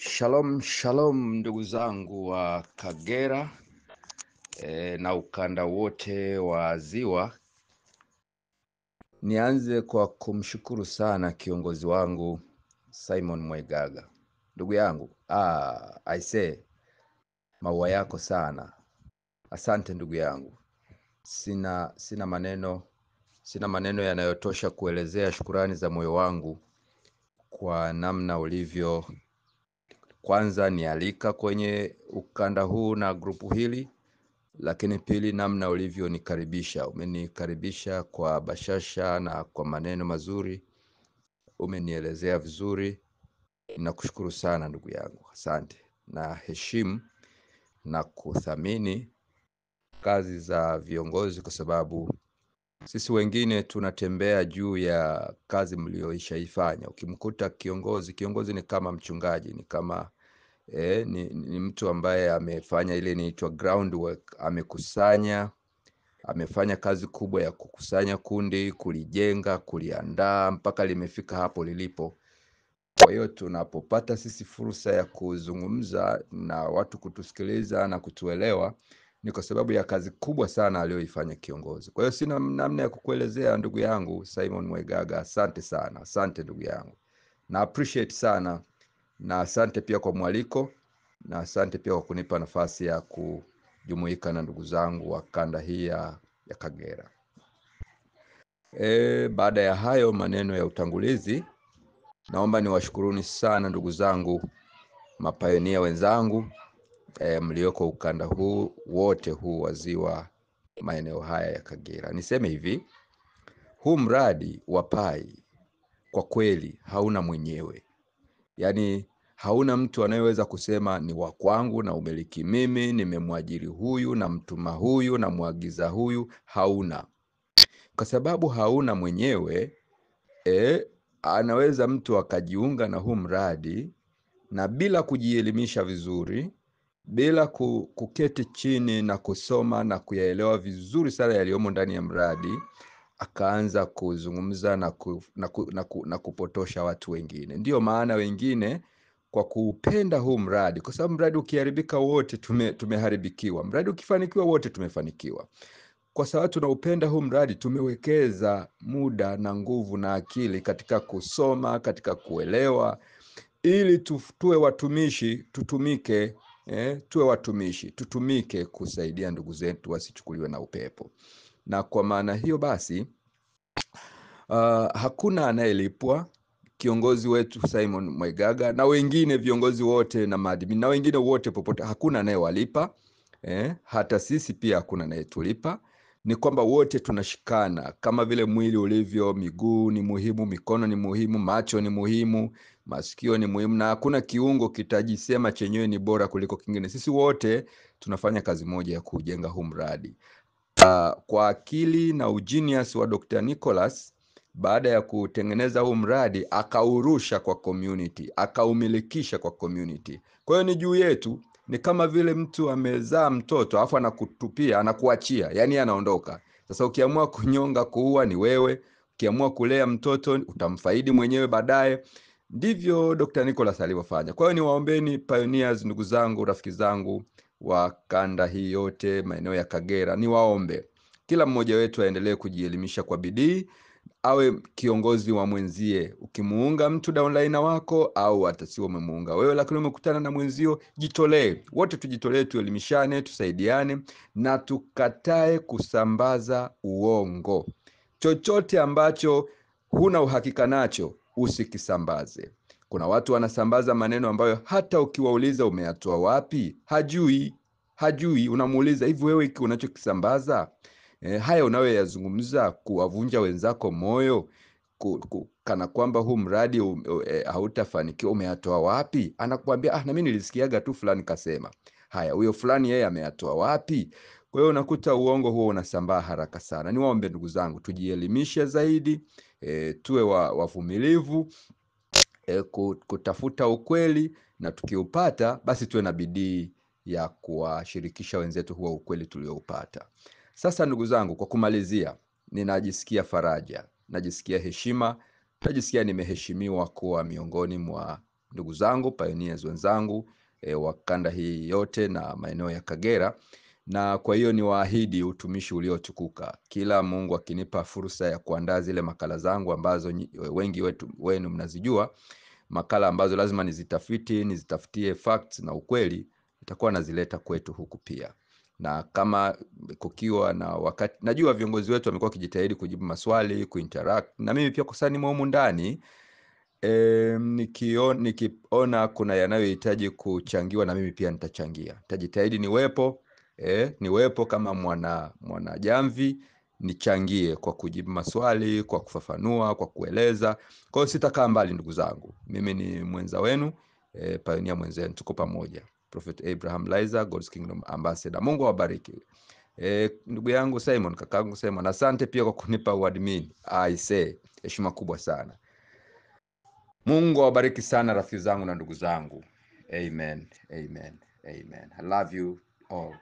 Shalom, shalom ndugu zangu wa Kagera na ukanda wote wa Ziwa. Nianze kwa kumshukuru sana kiongozi wangu Simon Mwegaga. Ndugu yangu, I say maua yako sana. Asante ndugu yangu. Sina maneno yanayotosha kuelezea shukurani za moyo wangu kwa namna ulivyo kwanza nialika kwenye ukanda huu na grupu hili, lakini pili namna ulivyo nikaribisha. Umenikaribisha kwa bashasha na kwa maneno mazuri. Umenielezea vizuri. Nakushukuru sana ndugu yangu. Asante. Na heshimu na kuthamini kazi za viongozi kwa sababu sisi wengine tunatembea juu ya kazi mlioishaifanya. Ukimkuta kiongozi ni kama mchungaji, ni kama ni mtu ambaye amefanya ile inaitwa groundwork, amefanya kazi kubwa ya kukusanya kundi, kulijenga, kuliandaa mpaka limefika hapo lilipo. Kwa hiyo tunapopata sisi fursa ya kuzungumza na watu kutusikiliza na kutuelewa, ni kwa sababu ya kazi kubwa sana aliyoifanya kiongozi. Kwa hiyo sina namna ya kukuelezea ndugu yangu Simon Mwegaga. Asante sana. Asante ndugu yangu. Na appreciate sana. Na asante pia kwa mwaliko. Na asante pia kwa kunipa nafasi ya kujumuika na ndugu zangu wa kanda hii ya Kagera. Baada ya hayo maneno ya utangulizi, naomba niwashukuruni sana ndugu zangu mapayonia wenzangu mlioko ukanda huu wote huu wa Ziwa, maeneo haya ya Kagera. Niseme hivi, huu mradi wa Pai kwa kweli hauna mwenyewe. Yaani hauna mtu anayeweza kusema ni wa kwangu na umiliki mimi, nimemwajiri huyu na mtuma huyu na muagiza huyu. Hauna. Kwa sababu hauna mwenyewe, anaweza mtu akajiunga na huu mradi na bila kujielimisha vizuri, bila kuketi chini na kusoma na kuyaelewa vizuri sana yaliyomo ndani ya mradi, akaanza kuzungumza na kupotosha watu wengine. Ndiyo maana wengine kwa kupenda huu mradi, kwa sababu mradi ukiharibika wote tumeharibikiwa, mradi ukifanikiwa wote tumefanikiwa. Kwa sababu tunaupenda huu mradi, tumewekeza muda na nguvu na akili katika kusoma, katika kuelewa, ili tuwe watumishi, tuwe watumishi, tutumike kusaidia ndugu zetu wasichukuliwe na upepo. Na kwa maana hiyo basi, hakuna anayelipwa. Kiongozi wetu Simon Mwegaga na wengine viongozi wote na maadmin na wengine wote popote, hakuna anayewalipa. Hata sisi pia hakuna anayetulipa. Ni kwamba wote tunashikana kama vile mwili ulivyo, miguu ni muhimu, mikono ni muhimu, macho ni muhimu, masikio ni muhimu, na hakuna kiungo kitajisema chenyewe ni bora kuliko kingine. Sisi wote tunafanya kazi moja ya kujenga huu mradi. Kwa akili na ugenius wa Dr. Nicholas, baada ya kutengeneza huu mradi, akaurusha kwa community, akaumilikisha kwa community. Kwa hiyo ni juu yetu. Ni kama vile mtu amezaa mtoto afu anakutupia, anakuachia, yani anaondoka. Sasa ukiamua kunyonga, kuua ni wewe. Ukiamua kulea mtoto utamfaidi mwenyewe baadaye. Ndivyo Dr. Nicholas alivyofanya. Kwa hiyo niwaombeni pioneers, ndugu zangu, rafiki zangu wa kanda hii yote, maeneo ya Kagera, niwaombe kila mmoja wetu aendelee kujielimisha kwa bidii, awe kiongozi wa mwenzie. Ukimuunga mtu downline wako au hata si umemuunga wewe, lakini umekutana na mwenzio, jitolee. Wote tujitolee, tuelimishane, tusaidiane na tukatae kusambaza uongo. Chochote ambacho huna uhakika nacho usikisambaze. Kuna watu wanasambaza maneno ambayo hata ukiwauliza umeyatoa wapi, hajui. Unamuuliza, hivi wewe hiki unachokisambaza, haya unayoyazungumza kuwavunja wenzako moyo, kana kwamba huu mradi hautafanikiwa, umeyatoa wapi? Anakuambia na mimi nilisikiaga tu fulani kasema. Haya, huyo fulani yeye ameyatoa wapi? Kwa hiyo unakuta uongo huo unasambaa haraka sana. Niwaombe ndugu zangu, tujielimishe zaidi, tuwe wavumilivu, kutafuta ukweli, na tukiupata basi tuwe na bidii ya kuwashirikisha wenzetu huo ukweli tulioupata. Sasa ndugu zangu, kwa kumalizia, ninajisikia faraja, najisikia heshima, najisikia nimeheshimiwa kuwa miongoni mwa ndugu zangu pioneers wenzangu wa kanda hii yote na maeneo ya Kagera, na kwa hiyo ni waahidi utumishi uliotukuka. Kila Mungu akinipa fursa ya kuandaa zile makala zangu ambazo wengi wenu mnazijua, makala ambazo lazima nizitafutie facts na ukweli, nitakuwa nazileta kwetu huku pia. Na kama kukiwa na wakati, najua viongozi wetu wamekuwa wakijitahidi kujibu maswali, kuinteract na mimi pia, kwa sababu nimo humu ndani. Nikiona kuna yanayohitaji kuchangiwa, na mimi pia nitachangia. Nitajitahidi niwepo kama mwana jamvi, nichangie kwa kujibu maswali, kwa kufafanua, kwa kueleza. Kwa hiyo sitakaa mbali ndugu zangu. Mimi ni mwenza wenu, pioneer mwenzenu, tuko pamoja. Prophet Abraham Laizer, God's Kingdom Ambassador. Mungu awabariki. Ndugu yangu Simon, kakaangu Simon, asante pia kwa kunipa uadmin. Heshima kubwa sana. Mungu awabariki sana rafiki zangu na ndugu zangu. Amen. Amen. Amen. I love you all.